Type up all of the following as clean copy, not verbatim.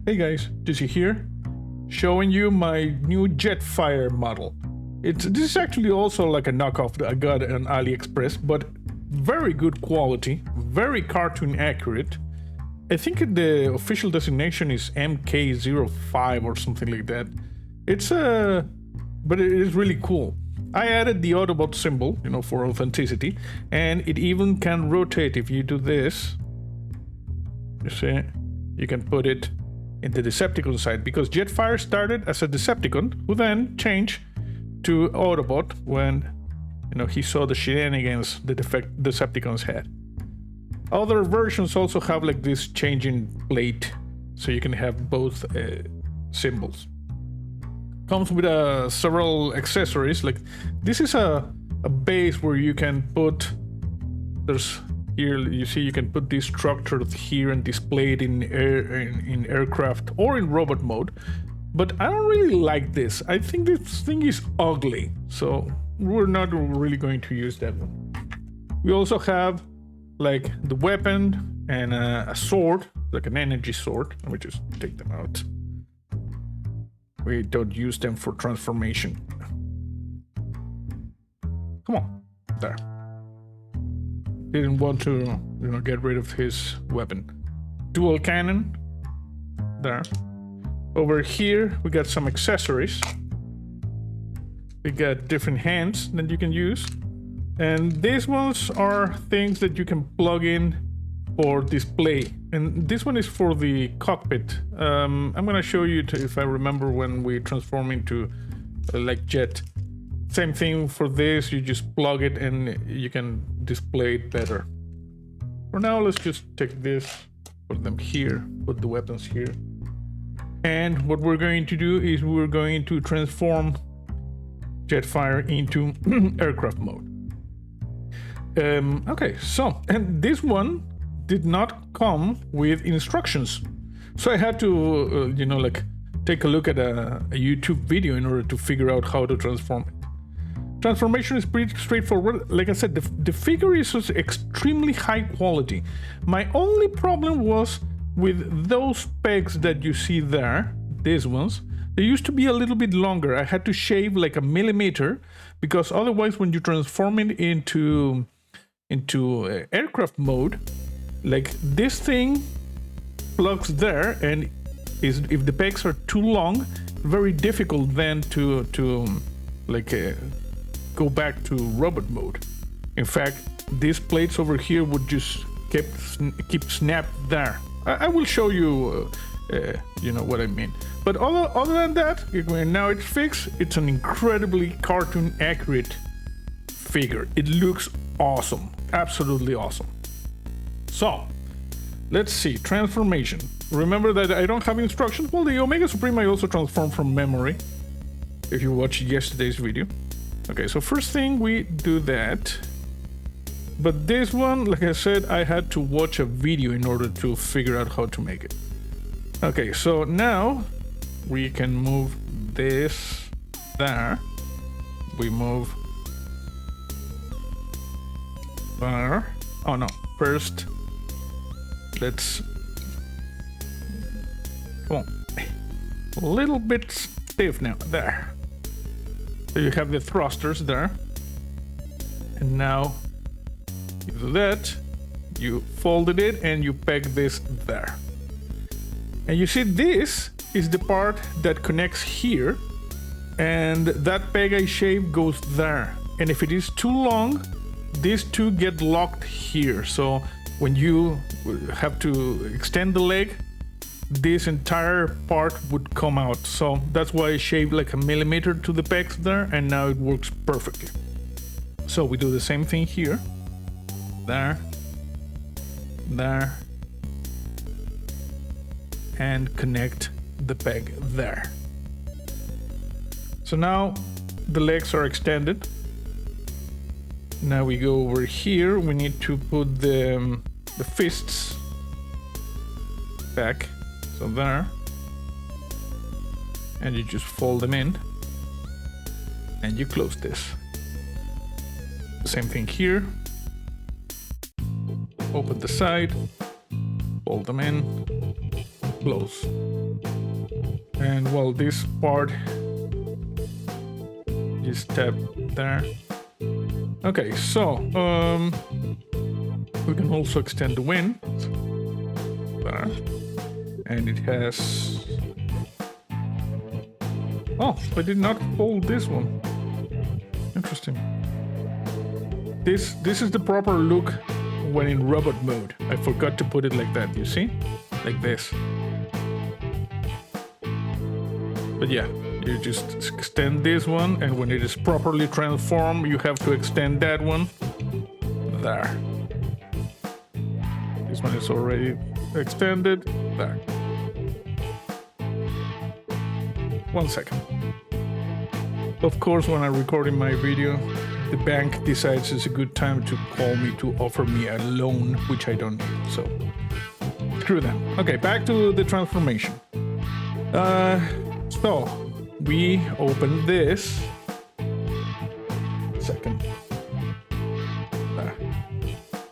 Hey guys, Dizzy here, showing you my new Jetfire model. This is actually also like a knockoff that I got on AliExpress, but very good quality, very cartoon accurate. I think the official designation is MK-05 or something like that. But it is really cool. I added the Autobot symbol, for authenticity, and it even can rotate. If you do this, you see, you can put it in the Decepticon side, because Jetfire started as a Decepticon who then changed to Autobot when he saw the shenanigans the Decepticons had. Other versions also have like this changing plate, so you can have both symbols. Comes with several accessories. Like this is a base where you can put. Here you see you can put this structure here and display it in aircraft or in robot mode. But I don't really like this. I think this thing is ugly, so we're not really going to use that one. We also have like the weapon and a sword, like an energy sword. Let me just take them out. We don't use them for transformation. Come on, there. Didn't want to, get rid of his weapon. Dual cannon, there. Over here, we got some accessories. We got different hands that you can use. And these ones are things that you can plug in for display. And this one is for the cockpit. I'm gonna show you if I remember when we transform into like Jet. Same thing for this, you just plug it and you can display it better. For now, let's just take this, put them here, put the weapons here. And what we're going to do is we're going to transform Jetfire into aircraft mode. Okay, so, and this one did not come with instructions. So I had to, take a look at a YouTube video in order to figure out how to transform it. Transformation is pretty straightforward. Like I said, the figure is extremely high quality. My only problem was with those pegs that you see there, these ones. They used to be a little bit longer. I had to shave like a millimeter, because otherwise when you transform it into aircraft mode, like this thing plugs there, and if the pegs are too long, very difficult then to go back to robot mode. In fact, these plates over here would just keep snapped there. I will show you, what I mean. But other than that, now it's fixed. It's an incredibly cartoon accurate figure. It looks awesome, absolutely awesome. So, let's see, transformation. Remember that I don't have instructions. Well, the Omega Supreme I also transformed from memory, if you watched yesterday's video. Okay, so first thing we do that. But this one, like I said, I had to watch a video in order to figure out how to make it. Okay, so now we can move this there. We move there. Oh no, first let's, come on, a little bit stiff now, there. So you have the thrusters there, and now you do that, you folded it and you peg this there. And you see this is the part that connects here, and that peg I shaved goes there. And if it is too long, these two get locked here. So when you have to extend the leg, this entire part would come out. So that's why I shaved like a millimeter to the pegs there, and now it works perfectly. So we do the same thing here. There, there, and connect the peg there. So now the legs are extended. Now we go over here. We need to put the fists back. So there, and you just fold them in, and you close this. The same thing here. Open the side, fold them in, close. And well, this part, just tap there. Okay, so we can also extend the wind there, and it has. Oh, I did not fold this one. Interesting. This is the proper look when in robot mode. I forgot to put it like that. You see, like this. But yeah, you just extend this one, and when it is properly transformed, you have to extend that one. There. This one is already extended. There. 1 second. Of course, when I'm recording my video, the bank decides it's a good time to call me to offer me a loan, which I don't need. So, screw them. Okay, back to the transformation. So, we open this. Second.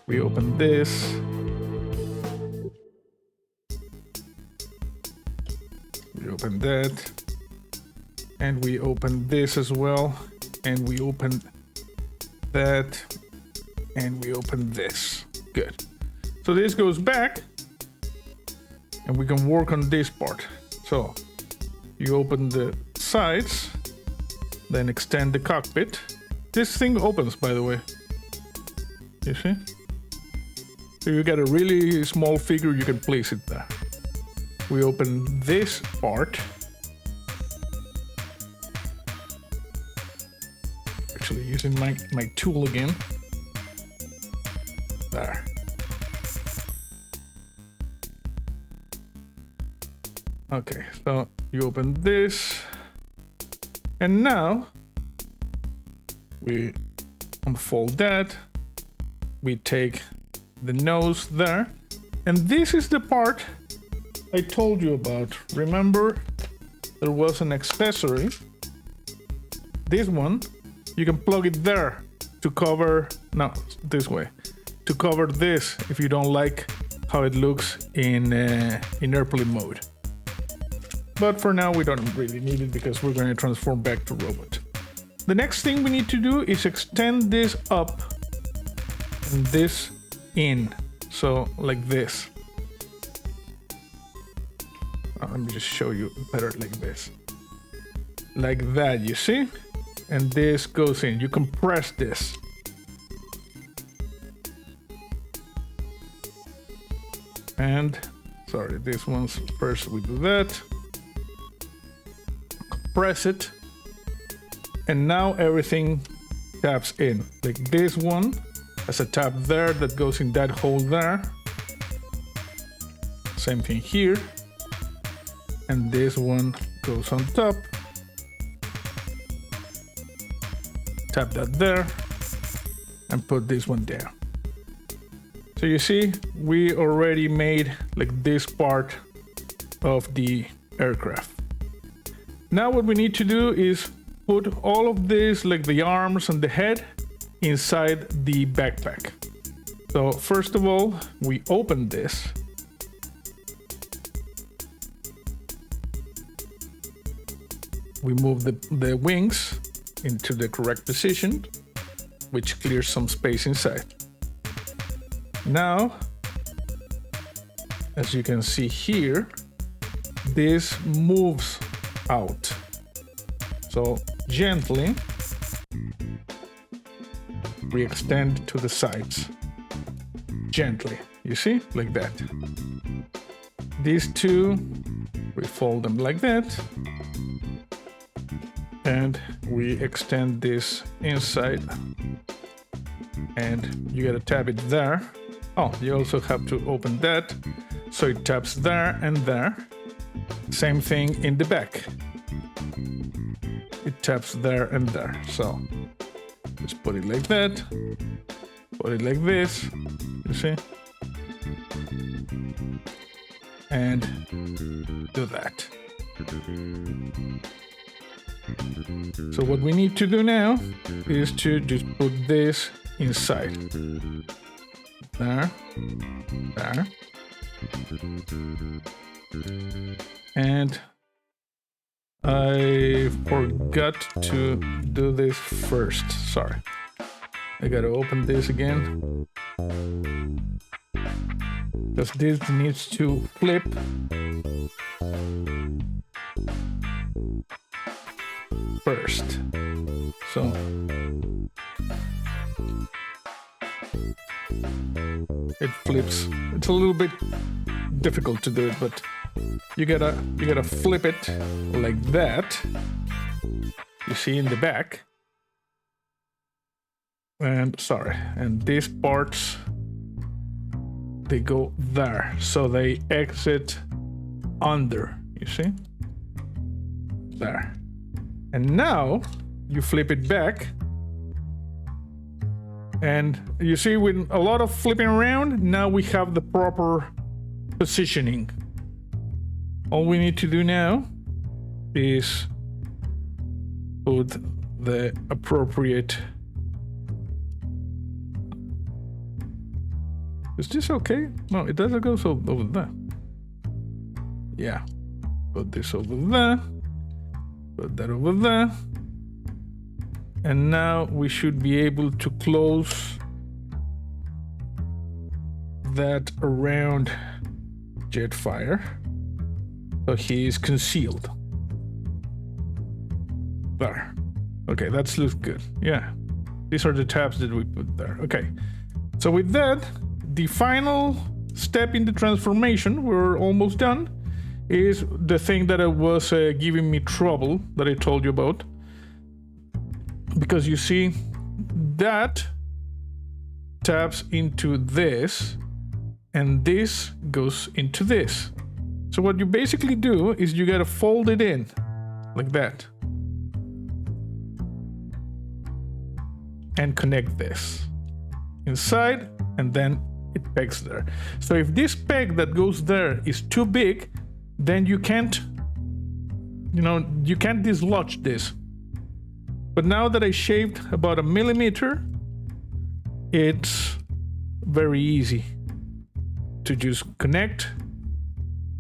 We open this. We open that. And we open this as well. And we open that. And we open this. Good. So this goes back. And we can work on this part. So you open the sides, then extend the cockpit. This thing opens, by the way. You see? So you got a really small figure, you can place it there. We open this part. Actually using my tool again. There. Okay, so you open this, and now we unfold that. We take the nose there, and this is the part I told you about. Remember, there was an accessory. This one, you can plug it there to cover, no, this way, to cover this if you don't like how it looks in airplane mode. But for now, we don't really need it because we're going to transform back to robot. The next thing we need to do is extend this up and this in. So like this. Let me just show you better like this. Like that, you see? And this goes in. You compress this. And, sorry, this one's first we do that. Press it, and now everything taps in. Like this one has a tap there that goes in that hole there. Same thing here, and this one goes on top. Tap that there, and put this one there. So you see, we already made like this part of the aircraft. Now what we need to do is put all of this, like the arms and the head, inside the backpack. So first of all, we open this. We move the wings into the correct position, which clears some space inside. Now, as you can see here, this moves out. So gently we extend to the sides. Gently, you see, like that. These two, we fold them like that. And we extend this inside. And you gotta tap it there. Oh, you also have to open that. So it taps there and there. Same thing in the back. It taps there and there. So just put it like that. Put it like this. You see? And do that. So what we need to do now is to just put this inside. There. There. And I forgot to do this first. Sorry. I gotta open this again. Because this needs to flip. First. So it flips. It's a little bit difficult to do it, but you gotta flip it like that. You see in the back. And sorry, and these parts, they go there, so they exit under, you see? There. And now you flip it back. And you see, with a lot of flipping around, now we have the proper positioning. All we need to do now is put the appropriate... Is this okay? No, it doesn't go so over there. Yeah. Put this over there. Put that over there. And now we should be able to close that around Jetfire. So he is concealed. There. Okay, that looks good. Yeah. These are the tabs that we put there. Okay. So with that, the final step in the transformation, we're almost done, is the thing that was giving me trouble that I told you about. Because you see, that taps into this, and this goes into this. So what you basically do is you gotta fold it in, like that. And connect this inside, and then it pegs there. So if this peg that goes there is too big, then you can't dislodge this. But now that I shaved about 1 millimeter, it's very easy to just connect.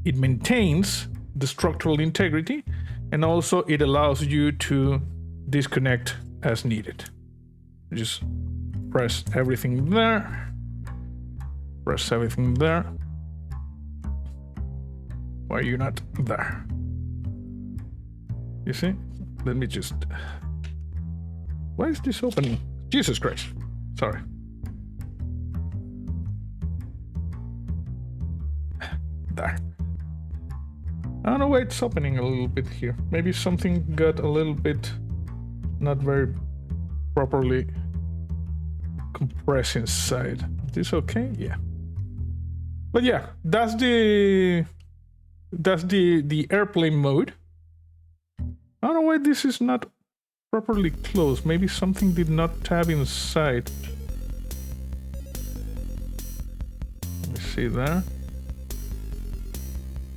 It maintains the structural integrity, and also it allows you to disconnect as needed. Just press everything there. Press everything there. Why are you not there? You see? Let me just... Why is this opening? Jesus Christ. Sorry. There. I don't know why it's opening a little bit here. Maybe something got a little bit not very properly compressed inside. Is this okay? Yeah. But yeah, that's the airplane mode. I don't know why this is not properly closed. Maybe something did not tab inside. Let me see there.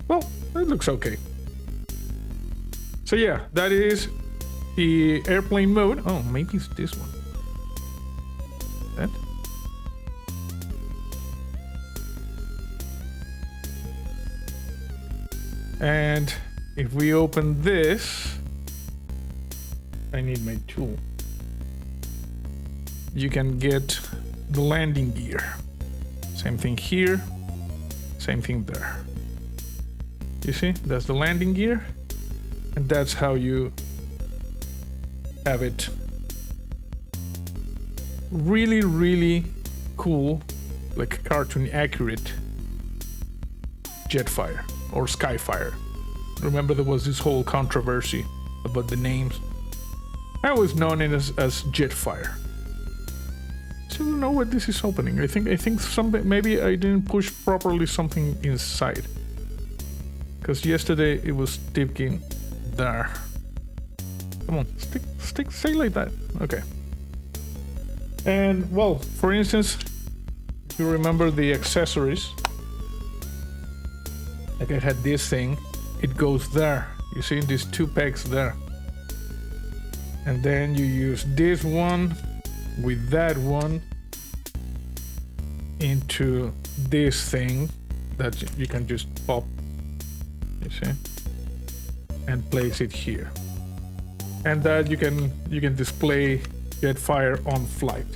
Well, it looks okay. So yeah, that is the airplane mode. Oh, maybe it's this one. That. And if we open this, I need my tool. You can get the landing gear. Same thing here, same thing there. You see, that's the landing gear, and that's how you have it. Really, really cool, like cartoon accurate Jetfire or Skyfire. Remember, there was this whole controversy about the names. I was known as Jetfire. Still don't know what this is opening. I think something, maybe I didn't push properly something inside. Because yesterday it was sticking there. Come on, stay like that. Okay. And well, for instance, if you remember the accessories, like I had this thing, it goes there. You see these two pegs there. And then you use this one with that one into this thing that you can just pop You see? And place it here. And that you can display Jetfire on flight.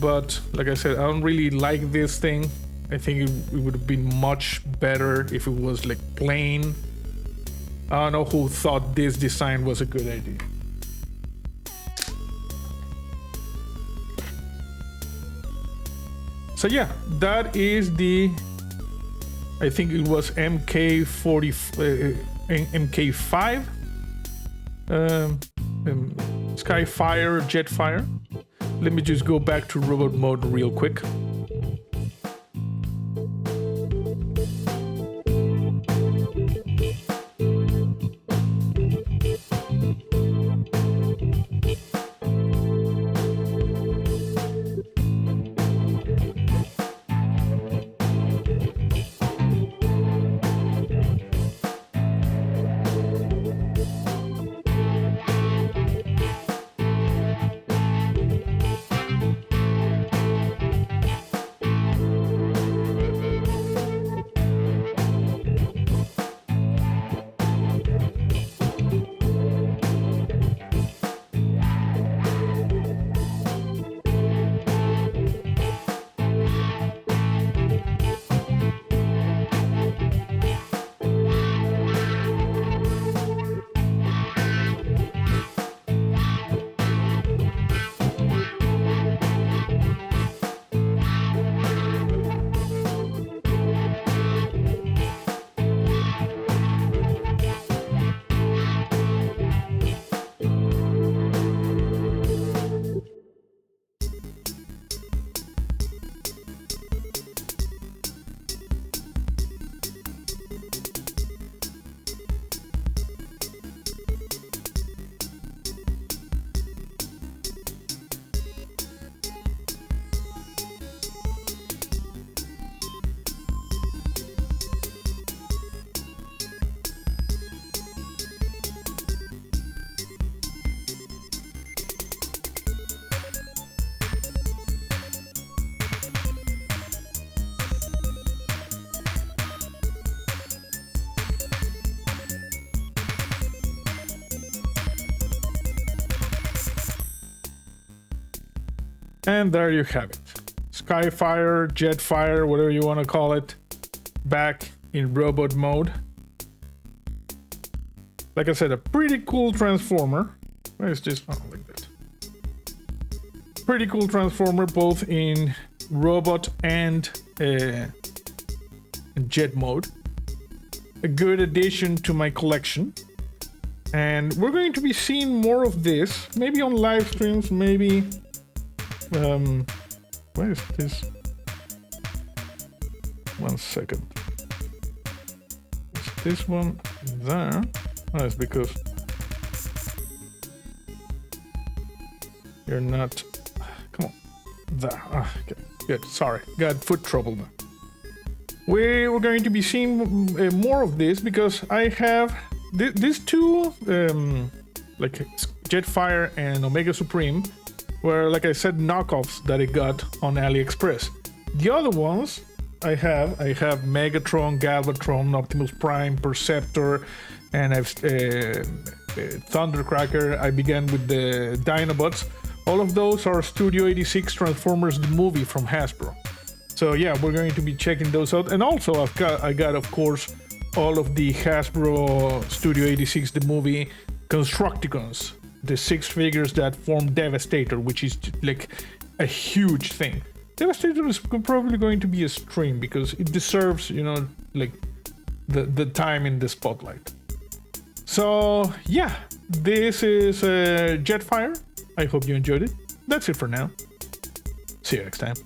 But like I said, I don't really like this thing. I think it would have been much better if it was like plain. I don't know who thought this design was a good idea. So yeah, that is the, I think it was MK-05 Skyfire Jetfire. Let me just go back to robot mode real quick. And there you have it. Skyfire, Jetfire, whatever you want to call it, back in robot mode. Like I said, a pretty cool Transformer. Where is this? Oh, like that. Pretty cool Transformer, both in robot and jet mode. A good addition to my collection. And we're going to be seeing more of this, maybe on live streams, maybe... where is this? 1 second. Is this one there? Oh, it's because you're not. Come on, there. Ah, okay, good. Sorry, got foot trouble now. We're going to be seeing more of this because I have these two, like Jetfire and Omega Supreme. Were, like I said, knockoffs that I got on AliExpress. The other ones I have Megatron, Galvatron, Optimus Prime, Perceptor, and I've Thundercracker. I began with the Dinobots. All of those are Studio 86 Transformers the movie from Hasbro. So yeah, we're going to be checking those out. And also I got of course all of the Hasbro Studio 86 the movie Constructicons. The 6 figures that form Devastator, which is like a huge thing. Devastator is probably going to be a stream because it deserves, you know, like the time in the spotlight. So yeah, this is Jetfire. I hope you enjoyed it. That's it for now. See you next time.